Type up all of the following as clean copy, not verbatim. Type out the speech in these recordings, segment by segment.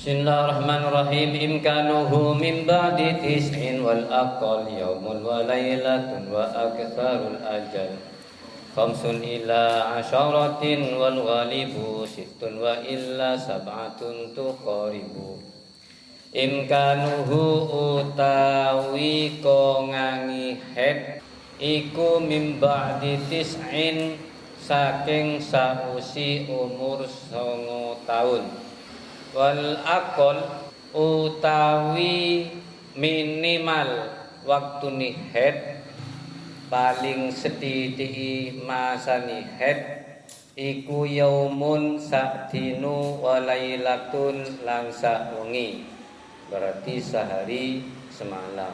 Bismillahirrahmanirrahim. Imkanuhu min ba'di tis'in wal aqal yaumun wa laylatun wa aktsarul ajal khamsun ila asyaratin wal ghalibu sittun wa illa sab'atun tuqaribu. Imkanuhu utawi kongangi head iku min ba'di tis'in saking sausi umur 9 tahun. Wal aqal utawi minimal waktune haid paling sethithiki masane haid iku yaumun sadinu wa lailatun lan sawengi, berarti sehari semalam.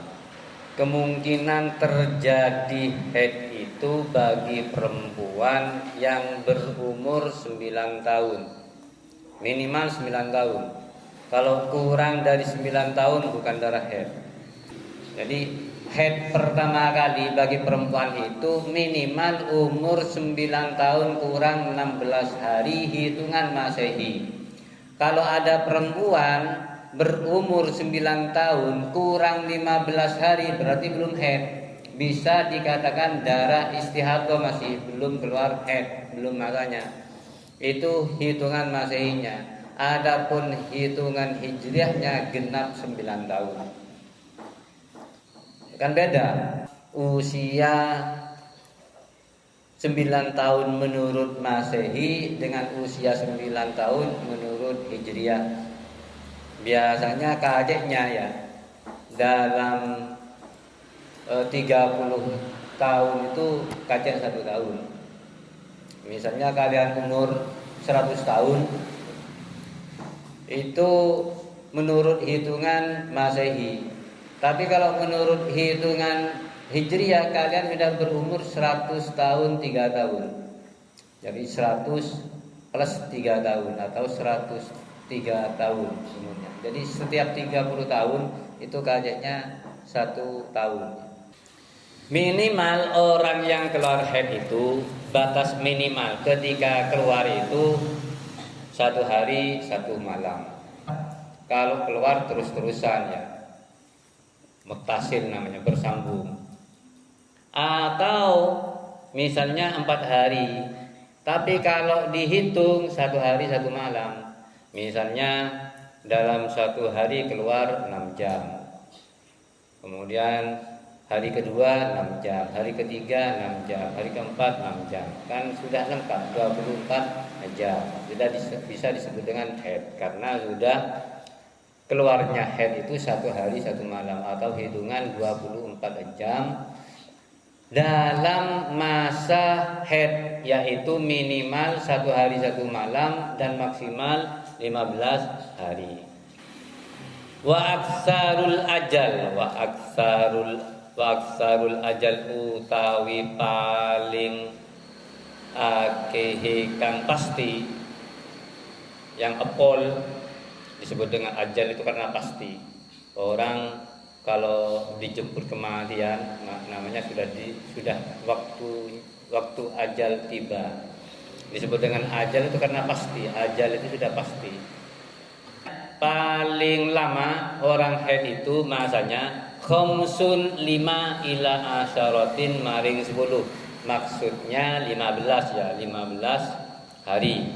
Kemungkinan terjadi haid itu bagi perempuan yang berumur 9 tahun, minimal 9 tahun. Kalau kurang dari 9 tahun bukan darah haid. Jadi haid pertama kali bagi perempuan itu minimal umur 9 tahun kurang 16 hari hitungan Masehi. Kalau ada perempuan berumur 9 tahun kurang 15 hari berarti belum haid. Bisa dikatakan darah istihadah, masih belum keluar haid, belum makanya. Itu hitungan Masehinya. Adapun hitungan Hijriahnya genap 9 tahun. Kan beda. Usia 9 tahun menurut Masehi dengan usia 9 tahun menurut Hijriah. Biasanya kagetnya ya, dalam 30 tahun itu kaget 1 tahun. Misalnya kalian umur 100 tahun, itu menurut hitungan Masehi. Tapi kalau menurut hitungan Hijriah kalian sudah berumur 100 tahun 3 tahun. Jadi 100 plus 3 tahun atau 103 tahun umurnya. Jadi setiap 30 tahun itu kagetnya 1 tahun. Minimal orang yang keluar haid itu, batas minimal ketika keluar itu 1 hari 1 malam. Kalau keluar terus-terusan ya, mutasil namanya, bersambung. Atau misalnya 4 hari, tapi kalau dihitung 1 hari 1 malam, misalnya dalam 1 hari keluar 6 jam, kemudian hari kedua 6 jam, hari ketiga 6 jam, hari keempat 6 jam. Kan sudah lengkap 24 jam. Sudah bisa disebut dengan haid karena sudah keluarnya haid itu 1 hari 1 malam atau hitungan 24 jam dalam masa haid, yaitu minimal 1 hari 1 malam dan maksimal 15 hari. Wa aksarul ajal utawi paling akeh kang pasti, yang epol disebut dengan ajal itu karena pasti. Orang kalau dijemput kematian namanya sudah waktu ajal tiba. Disebut dengan ajal itu karena pasti. Ajal itu sudah pasti. Paling lama orang haid itu masanya khamsun 5 ila asyaratin maring 10. Maksudnya 15 ya, 15 hari.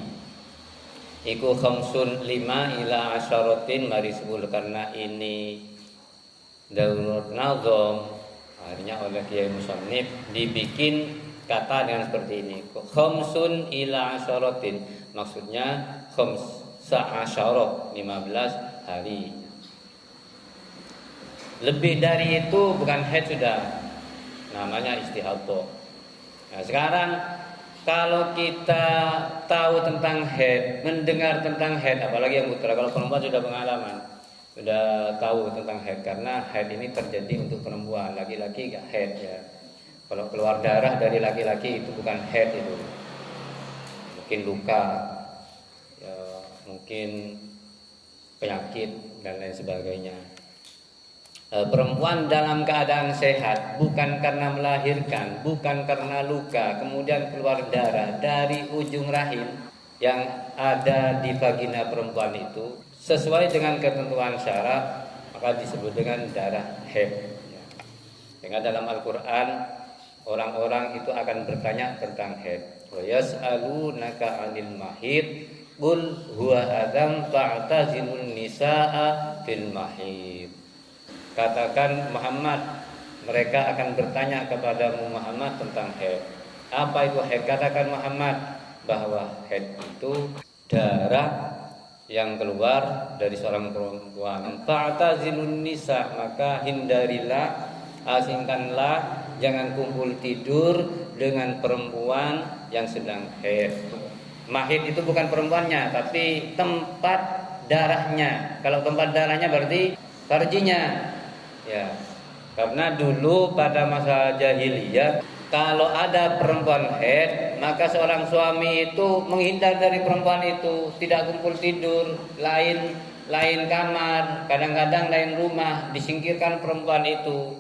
Iku khamsun 5 ila asyaratin maring 10 karena ini darurat nazam, akhirnya oleh Kiai Musannif dibikin kata dengan seperti ini. Khamsun ila asyaratin, maksudnya khamsa asyarah, 15 hari. Lebih dari itu bukan haid sudah, namanya istihadah. Nah, sekarang kalau kita tahu tentang haid, mendengar tentang haid, apalagi yang putra, kalau perempuan sudah pengalaman, sudah tahu tentang haid, karena haid ini terjadi untuk perempuan, laki-laki gak haid ya. Kalau keluar darah dari laki-laki itu bukan haid, itu mungkin luka ya, mungkin penyakit dan lain sebagainya. Perempuan dalam keadaan sehat bukan karena melahirkan, bukan karena luka, kemudian keluar darah dari ujung rahim yang ada di vagina perempuan itu sesuai dengan ketentuan syara, maka disebut dengan darah haid. Sehingga dalam Al-Quran orang-orang itu akan bertanya tentang haid. Wa yas'alunaka 'anil mahid qul huwa adzam fa'tazilun nisaa fil mahid. Katakan Muhammad, mereka akan bertanya kepadamu Muhammad tentang haid. Apa itu haid? Katakan Muhammad bahwa haid itu darah yang keluar dari seorang perempuan. Fa'tazilun nisa, maka hindarilah, asingkanlah, jangan kumpul tidur dengan perempuan yang sedang haid. Mahid itu bukan perempuannya, tapi tempat darahnya. Kalau tempat darahnya berarti farjinya. Ya. Karena dulu pada masa jahiliyah, kalau ada perempuan haid, maka seorang suami itu menghindar dari perempuan itu, tidak kumpul tidur, lain kamar, kadang-kadang lain rumah, disingkirkan perempuan itu.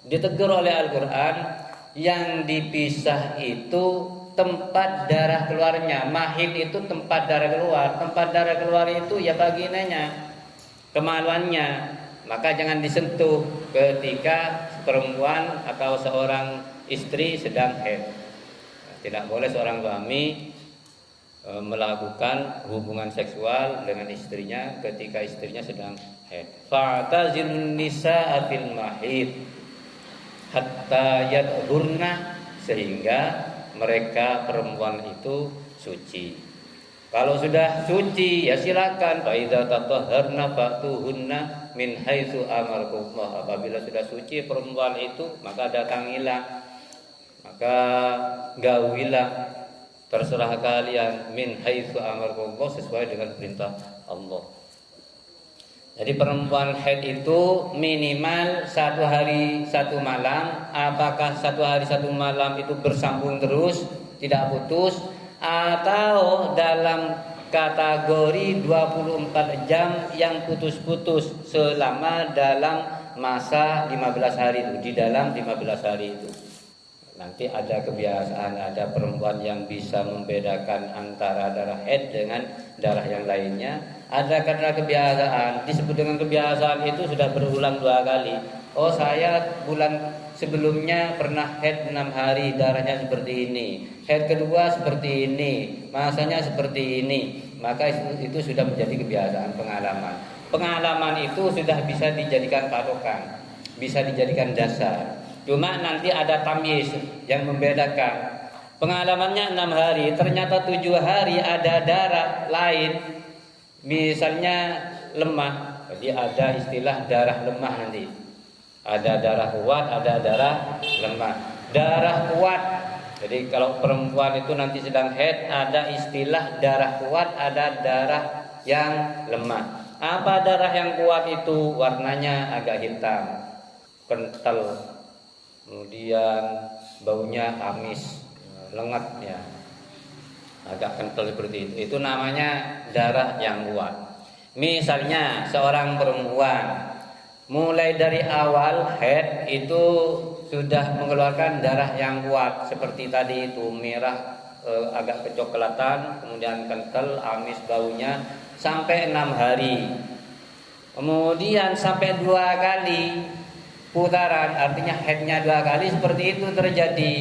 Ditegur oleh Al-Quran, yang dipisah itu tempat darah keluarnya. Mahid itu tempat darah keluar. Tempat darah keluar itu ya vaginanya, kemaluannya. Maka jangan disentuh ketika perempuan atau seorang istri sedang haid. Tidak boleh seorang suami melakukan hubungan seksual dengan istrinya ketika istrinya sedang haid. Fa'tazilun nisaa fil mahid hatta yadhurna, sehingga mereka perempuan itu suci. Kalau sudah suci ya silakan. Fa idza tatahharna fatuhunna min haitsu amarkumullah. Apabila sudah suci perempuan itu, maka datangilah, maka gawilah, terserah kalian, min haitsu amarkumullah, sesuai dengan perintah Allah. Jadi perempuan haid itu minimal 1 hari 1 malam. Apakah 1 hari 1 malam itu bersambung terus, tidak putus, atau dalam kategori 24 jam yang putus-putus selama dalam masa 15 hari itu, di dalam 15 hari itu. Nanti ada kebiasaan, ada perempuan yang bisa membedakan antara darah haid dengan darah yang lainnya. Ada karena kebiasaan, disebut dengan kebiasaan itu sudah berulang 2 kali. Oh, saya bulan sebelumnya pernah haid 6 hari, darahnya seperti ini. Haid kedua seperti ini, masanya seperti ini. Maka itu sudah menjadi kebiasaan, pengalaman. Pengalaman itu sudah bisa dijadikan patokan, bisa dijadikan dasar. Cuma nanti ada tamyiz yang membedakan. Pengalamannya 6 hari, ternyata 7 hari ada darah lain. Misalnya lemah, jadi ada istilah darah lemah nanti. Ada darah kuat, ada darah lemah. Darah kuat, jadi kalau perempuan itu nanti sedang haid, ada istilah darah kuat, ada darah yang lemah. Apa darah yang kuat itu? Warnanya agak hitam, kental, kemudian baunya amis, lengat ya, agak kental seperti itu. Itu namanya darah yang kuat. Misalnya seorang perempuan mulai dari awal haid itu sudah mengeluarkan darah yang kuat, seperti tadi itu, merah, agak kecoklatan, kemudian kental, amis baunya, sampai 6 hari. Kemudian sampai 2 kali putaran, artinya haidnya 2 kali, seperti itu terjadi.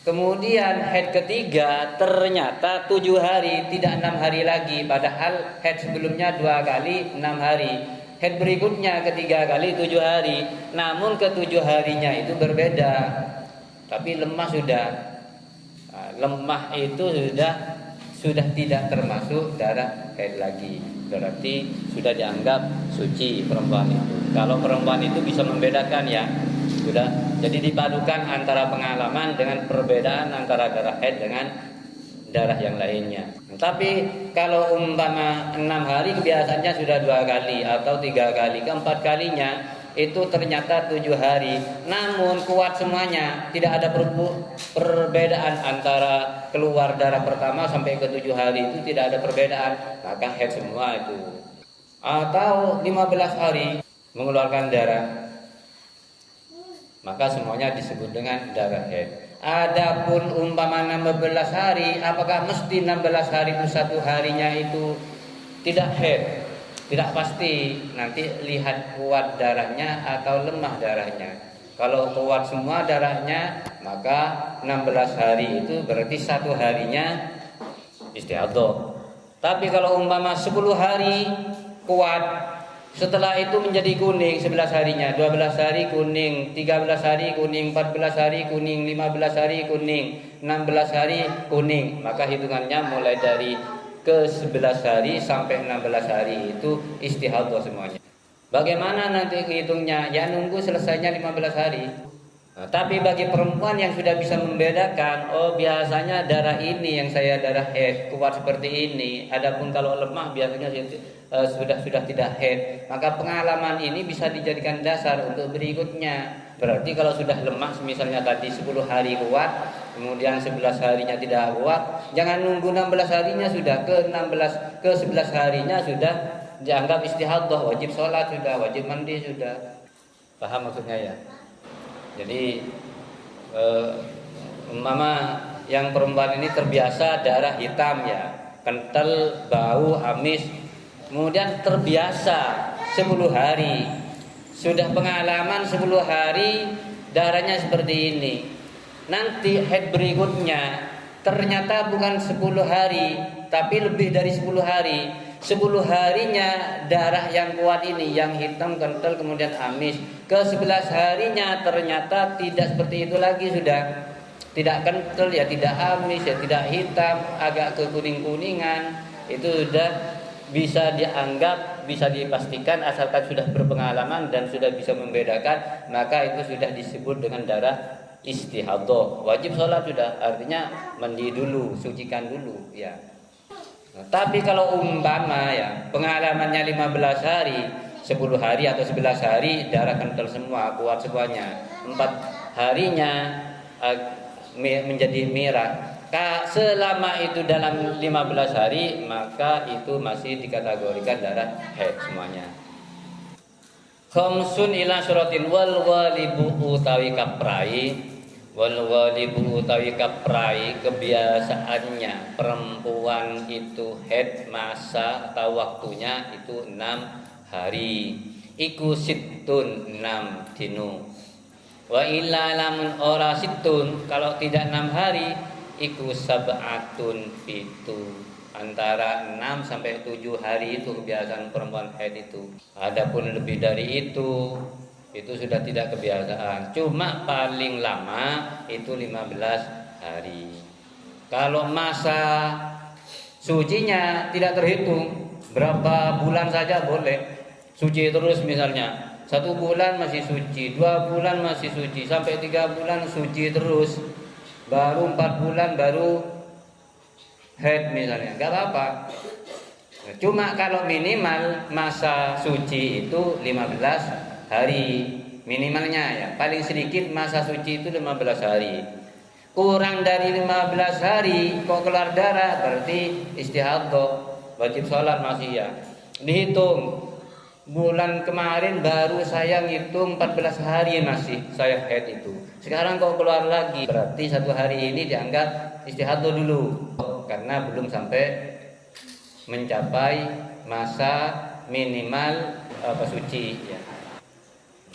Kemudian haid ketiga ternyata 7 hari, tidak 6 hari lagi. Padahal haid sebelumnya 2 kali 6 hari. Haid berikutnya ketiga kali 7 hari. Namun ke-7 harinya itu berbeda. Tapi lemah sudah. Nah, lemah itu sudah tidak termasuk darah haid lagi. Berarti sudah dianggap suci perempuan itu. Kalau perempuan itu bisa membedakan ya. Sudah, jadi dipadukan antara pengalaman dengan perbedaan antara darah haid dengan darah yang lainnya. Tapi kalau umpama 6 hari kebiasaannya sudah 2 kali atau 3 kali, keempat kalinya itu ternyata 7 hari. Namun kuat semuanya, tidak ada perbedaan antara keluar darah pertama sampai ke 7 hari, itu tidak ada perbedaan, maka haid semua itu. Atau 15 hari mengeluarkan darah, maka semuanya disebut dengan darah haid. Adapun umpama 16 hari, apakah mesti 16 hari itu 1 harinya itu tidak haid, tidak pasti. Nanti lihat kuat darahnya atau lemah darahnya. Kalau kuat semua darahnya, maka 16 hari itu berarti 1 harinya istihadhah. Tapi kalau umpama 10 hari kuat, setelah itu menjadi kuning 11 harinya, 12 hari kuning, 13 hari kuning, 14 hari kuning, 15 hari kuning, 16 hari kuning, maka hitungannya mulai dari ke 11 hari sampai 16 hari itu istihadhah semuanya. Bagaimana nanti hitungnya? Ya nunggu selesainya 15 hari. Nah, tapi bagi perempuan yang sudah bisa membedakan, oh biasanya darah ini yang saya darah haid kuat seperti ini. Adapun kalau lemah biasanya sudah tidak haid. Maka pengalaman ini bisa dijadikan dasar untuk berikutnya. Berarti kalau sudah lemah, misalnya tadi 10 hari kuat, kemudian 11 harinya tidak kuat, jangan nunggu 16 harinya sudah ke 11 harinya sudah dianggap istihadhah, wajib sholat sudah, wajib mandi sudah. Paham maksudnya ya? Jadi umpama yang perempuan ini terbiasa darah hitam ya, kental, bau, amis, kemudian terbiasa 10 hari, sudah pengalaman 10 hari darahnya seperti ini. Nanti haid berikutnya ternyata bukan 10 hari, tapi lebih dari 10 hari. 10 harinya darah yang kuat ini, yang hitam, kental, kemudian amis. Ke 11 harinya ternyata tidak seperti itu lagi sudah. Tidak kental ya, tidak amis ya, tidak hitam, agak kekuning-kuningan. Itu sudah bisa dianggap, bisa dipastikan asalkan sudah berpengalaman dan sudah bisa membedakan, maka itu sudah disebut dengan darah istihadhah. Wajib sholat sudah, artinya mandi dulu, sucikan dulu ya. Nah, tapi kalau umpama ya pengalamannya 15 hari, 10 hari atau 11 hari darah kental semua, kuat semuanya, 4 harinya menjadi merah, selama itu dalam 15 hari maka itu masih dikategorikan darah haid semuanya. Khamsun ila syuratin wal walibu utawi kaprai. Wal walibu utawi kaprai, kebiasaannya perempuan itu haid masa atau waktunya itu 6 hari. Iku situn 6 dino. Wa illa lamun ora situn, kalau tidak 6 hari, iku sab'atun itu. Antara 6 sampai 7 hari itu kebiasaan perempuan haid itu. Adapun lebih dari itu sudah tidak kebiasaan. Cuma paling lama itu 15 hari. Kalau masa sucinya tidak terhitung, berapa bulan saja boleh suci terus, misalnya 1 bulan masih suci, 2 bulan masih suci, sampai 3 bulan suci terus, baru 4 bulan baru haid misalnya, nggak apa-apa. Cuma kalau minimal masa suci itu 15 hari minimalnya ya, paling sedikit masa suci itu 15 hari. Kurang dari 15 hari kok keluar darah, berarti istihadhah, wajib sholat masih ya. Dihitung bulan kemarin baru saya ngitung 14 hari masih saya haid itu. Sekarang kok keluar lagi, berarti 1 hari ini dianggap istihadhah dulu, karena belum sampai mencapai masa minimal suci ya.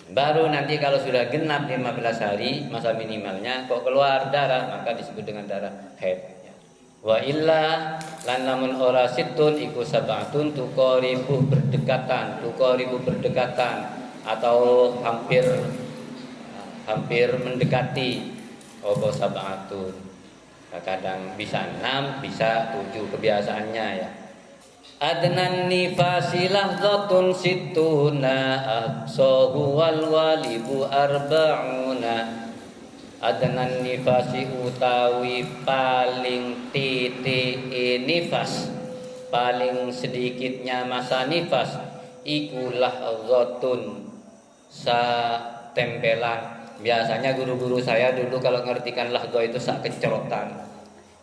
Baru nanti kalau sudah genap 15 hari masa minimalnya kok keluar darah, maka disebut dengan darah haid. Wa illa lan lamun ora situn iku sab'atun tuqaribu berdekatan atau hampir mendekati obo sab'atun. Kadang bisa 6, bisa 7 kebiasaannya ya. Adnan nifasi lahzatun situna aqsahu wal walibu arba'una. Adnan nifasi utawi paling titik nifas, paling sedikitnya masa nifas, iku lahzatun tempelan. Biasanya guru-guru saya dulu kalau ngertikan lahzah itu kecerotan.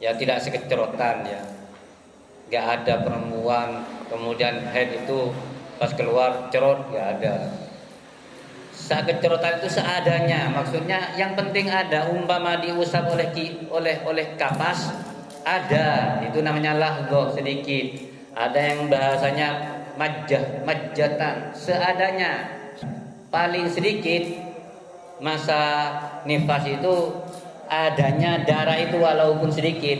Ya tidak sekecerotan ya. Gak ada perempuan kemudian haid itu pas keluar cerot, gak ada. Kecerotan itu seadanya, maksudnya yang penting ada, umpama diusap oleh kapas ada, itu namanya lahzah sedikit. Ada yang bahasanya majjatan, seadanya. Paling sedikit masa nifas itu adanya darah itu walaupun sedikit,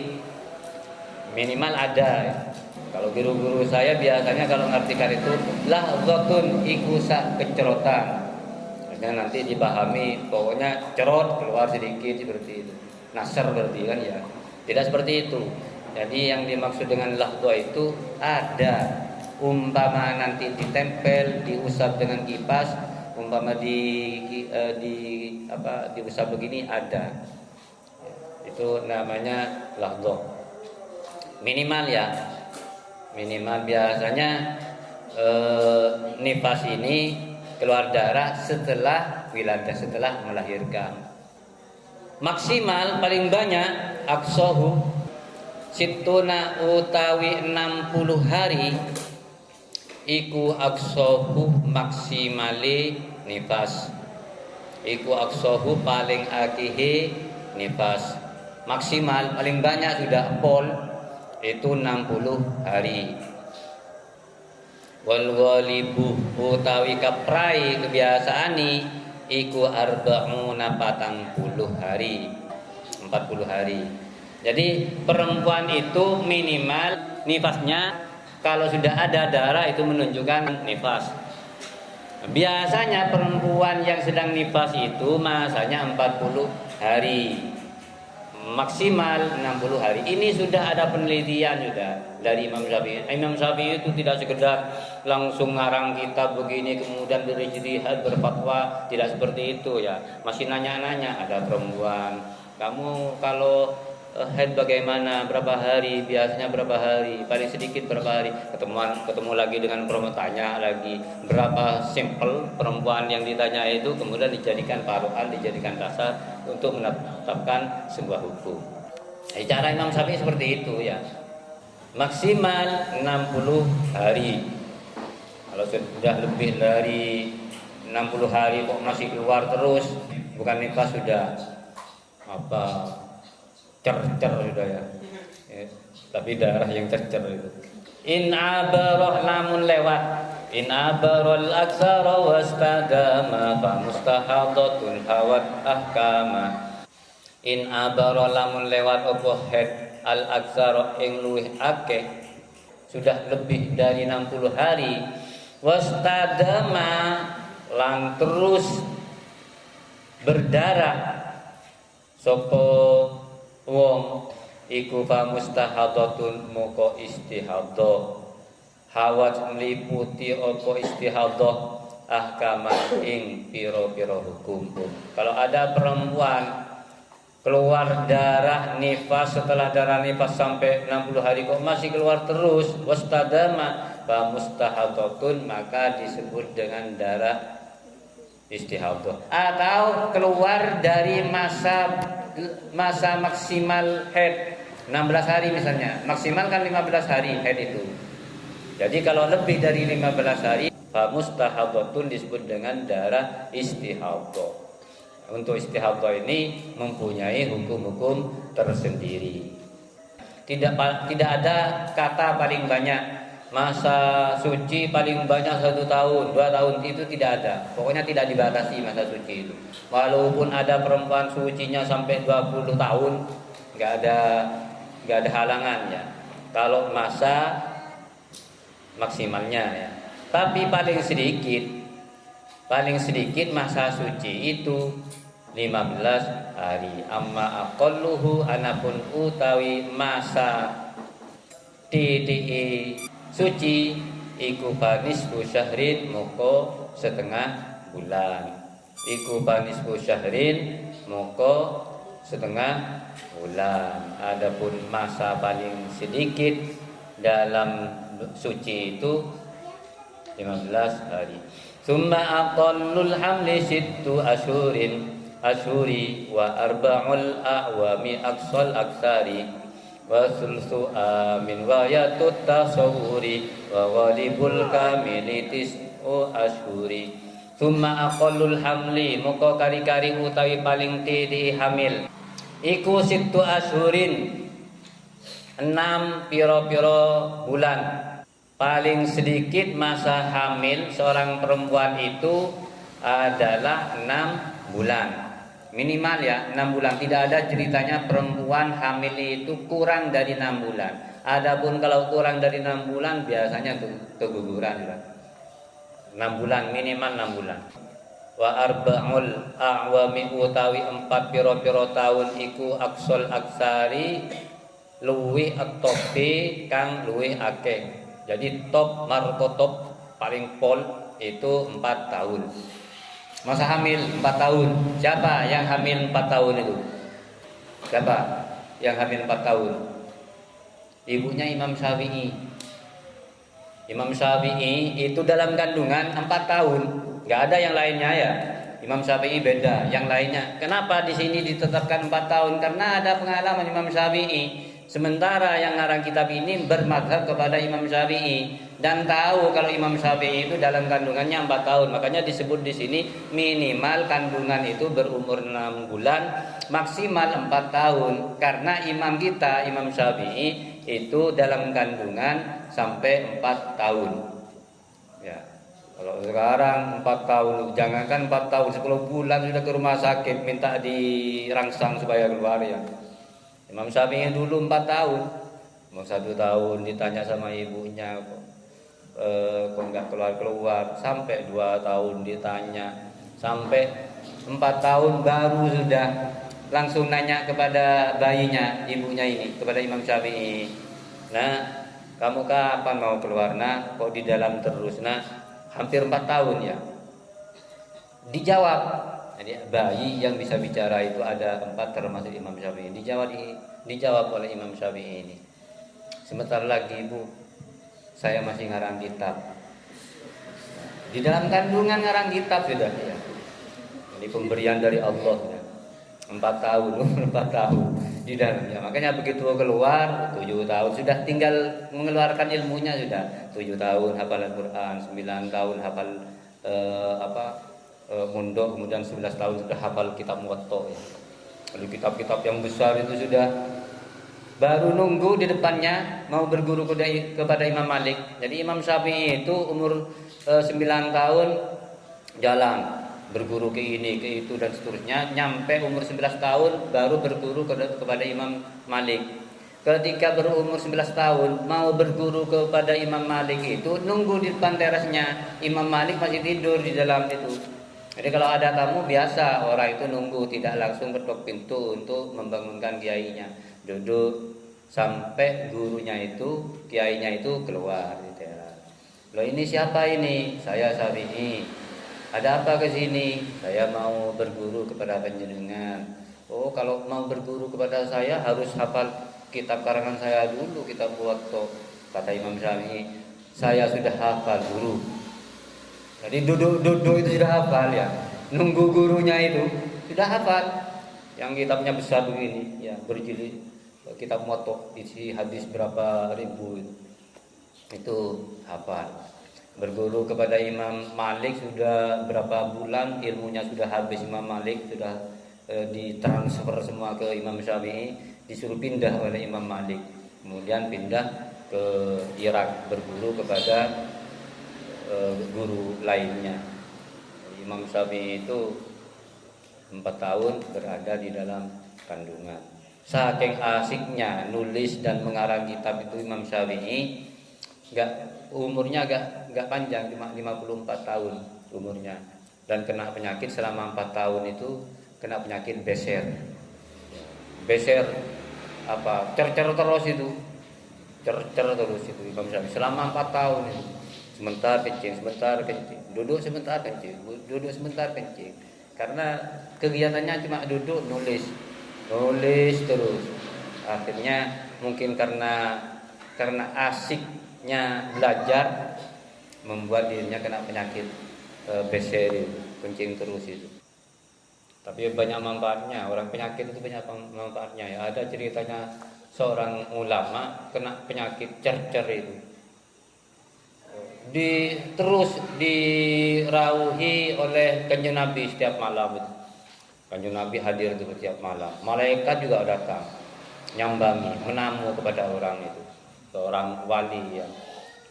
minimal ada. Kalau guru-guru saya biasanya kalau ngartikan itu lahzatun iku sak kecerotan. Nanti dipahami pokoknya cerot keluar sedikit seperti itu. Nasr berarti kan ya. Tidak seperti itu. Jadi yang dimaksud dengan lahzah itu ada, umpama nanti ditempel, diusap dengan kipas, umpama diusap begini ada. Itu namanya lahzah. Minimal ya. Minimal biasanya nifas ini keluar darah setelah wiladah, setelah melahirkan. Maksimal paling banyak aksohu situna utawi 60 hari iku aksohu maksimali nifas. Iku aksohu paling akihi nifas. Maksimal paling banyak sudah pol itu 60 hari. Wal walibu utawi kaprai kebiasaani iku arba'una 40 hari. 40 hari. Jadi perempuan itu minimal nifasnya kalau sudah ada darah itu menunjukkan nifas. Biasanya perempuan yang sedang nifas itu masanya 40 hari. Maksimal 60 hari. Ini sudah ada penelitian juga dari Imam Syafi'i. Imam Syafi'i itu tidak sekedar langsung ngarang kitab begini kemudian berijtihad berfatwa, tidak seperti itu ya. Masih nanya-nanya, ada perempuan, kamu kalau haid bagaimana, berapa hari, biasanya berapa hari, paling sedikit berapa hari, ketemu lagi dengan perempuan, tanya lagi berapa sampel perempuan yang ditanya itu, kemudian dijadikan paruan, dijadikan dasar untuk menetapkan sebuah hukum. Cara Imam Syafi'i seperti itu ya. Maksimal 60 hari. Kalau sudah lebih dari 60 hari kok masih keluar terus, bukan nifas, sudah cercer sudah ya. Tapi darah yang cercer itu. In abaroh lamun lewat, in abarol aksara wastagama fa mustahadatun hawat ahkama. In abaroh lamun lewat opo head al aksara ing luwih akeh, sudah lebih dari 60 hari, wastagama lan terus berdarah sopo wong iku fa mustahadatun moko istihadah, hawat meliputi apa istihadah ahkama ing piro-piro hukum. Kalau ada perempuan keluar darah nifas, setelah darah nifas sampai 60 hari kok masih keluar terus, wastadama fa mustahadatun, maka disebut dengan darah istihadah. Atau keluar dari masa maksimal haid 16 hari misalnya, maksimal kan 15 hari haid itu. Jadi kalau lebih dari 15 hari, fa mustahadatun disebut dengan darah istihadah. Untuk istihadah ini mempunyai hukum-hukum tersendiri. Tidak ada kata paling banyak. Masa suci paling banyak 1 tahun, 2 tahun, itu tidak ada. Pokoknya tidak dibatasi masa suci itu. Walaupun ada perempuan sucinya sampai 20 tahun, nggak ada halangannya. Kalau masa maksimalnya ya. Tapi paling sedikit masa suci itu 15 hari. Amma aqalluhu anapun utawi masa titik suci iku banisfu syahrin moko setengah bulan. Iku banisfu syahrin moko setengah bulan. Adapun masa paling sedikit dalam suci itu 15 hari. Summa aqallul hamli sittu asyuri wa arba'ul a'wami aqsal aksari wa sulsu amin wa yatut tasawuri wa walibul kamili tis'u asyuri. Summa aqallul hamli moko kari-kari utawi paling tidi hamil iku sittu asyurin 6 piro-piro bulan. Paling sedikit masa hamil seorang perempuan itu adalah 6 bulan. Minimal ya 6 bulan. Tidak ada ceritanya perempuan hamil itu kurang dari 6 bulan. Adapun kalau kurang dari 6 bulan biasanya keguguran. 6 bulan, minimal 6 bulan. Wa arba'ul a'wami utawi 4 piro-piro tahun iku aksol aksari luwih atopi kang luwih akeh. Jadi top markotop paling pol itu 4 tahun. Masa hamil 4 tahun. Siapa yang hamil 4 tahun itu? Siapa yang hamil 4 tahun? Ibunya Imam Syafi'i. Imam Syafi'i itu dalam kandungan 4 tahun. Nggak ada yang lainnya ya. Imam Syafi'i beda yang lainnya. Kenapa di sini ditetapkan 4 tahun? Karena ada pengalaman Imam Syafi'i. Sementara yang ngarang kitab ini bermadhab kepada Imam Syafi'i dan tahu kalau Imam Syafi'i itu dalam kandungannya 4 tahun. Makanya disebut di sini minimal kandungan itu berumur 6 bulan, maksimal 4 tahun. Karena imam kita, Imam Syafi'i itu dalam kandungan sampai 4 tahun. Ya. Kalau sekarang 4 tahun, jangankan 4 tahun, 10 bulan sudah ke rumah sakit minta dirangsang supaya keluar ya. Imam Syafi'i dulu 4 tahun, mau 1 tahun ditanya sama ibunya kok nggak keluar, sampai 2 tahun ditanya, sampai 4 tahun baru sudah langsung nanya kepada bayinya, ibunya ini, kepada Imam Syafi'i. Nah, kamu kapan mau keluar? Nah, kok di dalam terus? Nah, hampir 4 tahun ya. Dijawab. Jadi bayi yang bisa bicara itu ada 4 termasuk Imam Syafi'i. Dijawab oleh Imam Syafi'i ini. Sebentar lagi ibu, saya masih ngarang kitab. Di dalam kandungan ngarang kitab sudah ya. Ini pemberian dari Allah ya. 4 tahun, 4 tahun di dalamnya. Makanya begitu keluar 7 tahun sudah tinggal mengeluarkan ilmunya sudah. 7 tahun hafal Al-Qur'an, 9 tahun hafal mondok, kemudian 11 tahun sudah hafal kitab Muwatta ya. Lalu kitab-kitab yang besar itu sudah baru nunggu di depannya mau berguru kepada Imam Malik. Jadi Imam Syafi'i itu umur 9 tahun jalan berguru ke ini ke itu dan seterusnya, nyampe umur 11 tahun baru berguru kepada Imam Malik. Ketika berumur 11 tahun mau berguru kepada Imam Malik itu nunggu di depan terasnya. Imam Malik masih tidur di dalam itu. Jadi kalau ada tamu biasa orang itu nunggu, tidak langsung ketok pintu untuk membangunkan kiainya. Duduk sampai gurunya itu, kiainya itu keluar di teras. Loh ini siapa ini? Saya Syafi'i. Ada apa ke sini? Saya mau berguru kepada panjenengan. Oh, kalau mau berguru kepada saya harus hafal kitab karangan saya dulu, kitab Muwatta. Kata Imam Syafi'i, saya sudah hafal guru. Jadi duduk itu sudah hafal ya. Nunggu gurunya itu sudah hafal. Yang kitabnya besar begini ya, berjilid. Kitab Muwatta isi hadis berapa ribu itu hafal. Berguru kepada Imam Malik sudah berapa bulan, ilmunya sudah habis. Imam Malik sudah ditransfer semua ke Imam Syafi'i, disuruh pindah oleh Imam Malik. Kemudian pindah ke Irak berguru kepada guru lainnya. Imam Syafi'i itu 4 tahun berada di dalam kandungan. Saking asiknya nulis dan mengarang kitab itu Imam Syafi'i, umurnya enggak panjang, cuma 54 tahun umurnya, dan kena penyakit selama 4 tahun itu, kena penyakit beser cercer terus itu Imam Syafi'i selama 4 tahun itu. Sebentar kencing, duduk sebentar kencing. Karena kegiatannya cuma duduk nulis terus. Akhirnya mungkin karena asiknya belajar membuat dirinya kena penyakit beser, kencing terus itu. Tapi banyak manfaatnya, orang penyakit itu banyak manfaatnya ya. Ada ceritanya seorang ulama kena penyakit cercer itu. Terus dirauhi oleh Kanjeng Nabi setiap malam itu. Kanjeng Nabi hadir itu setiap malam. Malaikat juga datang nyambangi, menamu kepada orang itu. Seorang wali ya.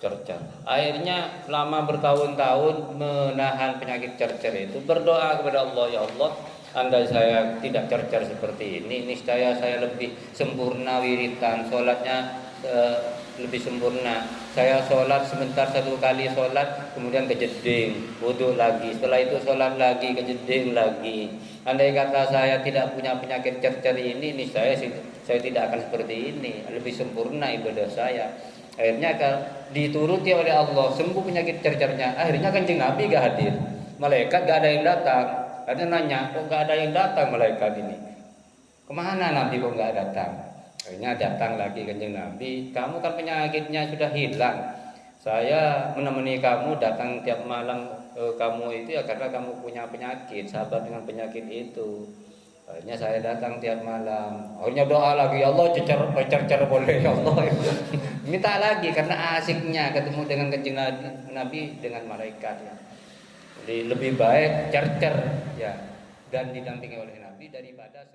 cercer. Akhirnya lama bertahun-tahun menahan penyakit cercer itu, berdoa kepada Allah, ya Allah, andai saya tidak cercer seperti ini, niscaya saya lebih sempurna wiritan, sholatnya lebih sempurna. Saya sholat sebentar, satu kali sholat kemudian kejeding, wudhu lagi, setelah itu sholat lagi, kejeding lagi. Andai kata saya tidak punya penyakit cercer ini saya tidak akan seperti ini, lebih sempurna ibadah saya. Akhirnya dituruti oleh Allah, sembuh penyakit cercernya. Akhirnya Kanjeng Nabi gak hadir, malaikat gak ada yang datang. Akhirnya nanya, kok gak ada yang datang malaikat ini, kemana Nabi kok gak datang? Akhirnya datang lagi Kanjeng Nabi, kamu kan penyakitnya sudah hilang. Saya menemani kamu datang tiap malam kamu itu ya karena kamu punya penyakit, sahabat dengan penyakit itu. Akhirnya saya datang tiap malam. Akhirnya doa lagi, ya Allah, cercer boleh ya Allah. Minta lagi karena asiknya ketemu dengan Kanjeng Nabi dengan malaikat ya. Jadi lebih baik cercer ya dan didampingi oleh Nabi daripada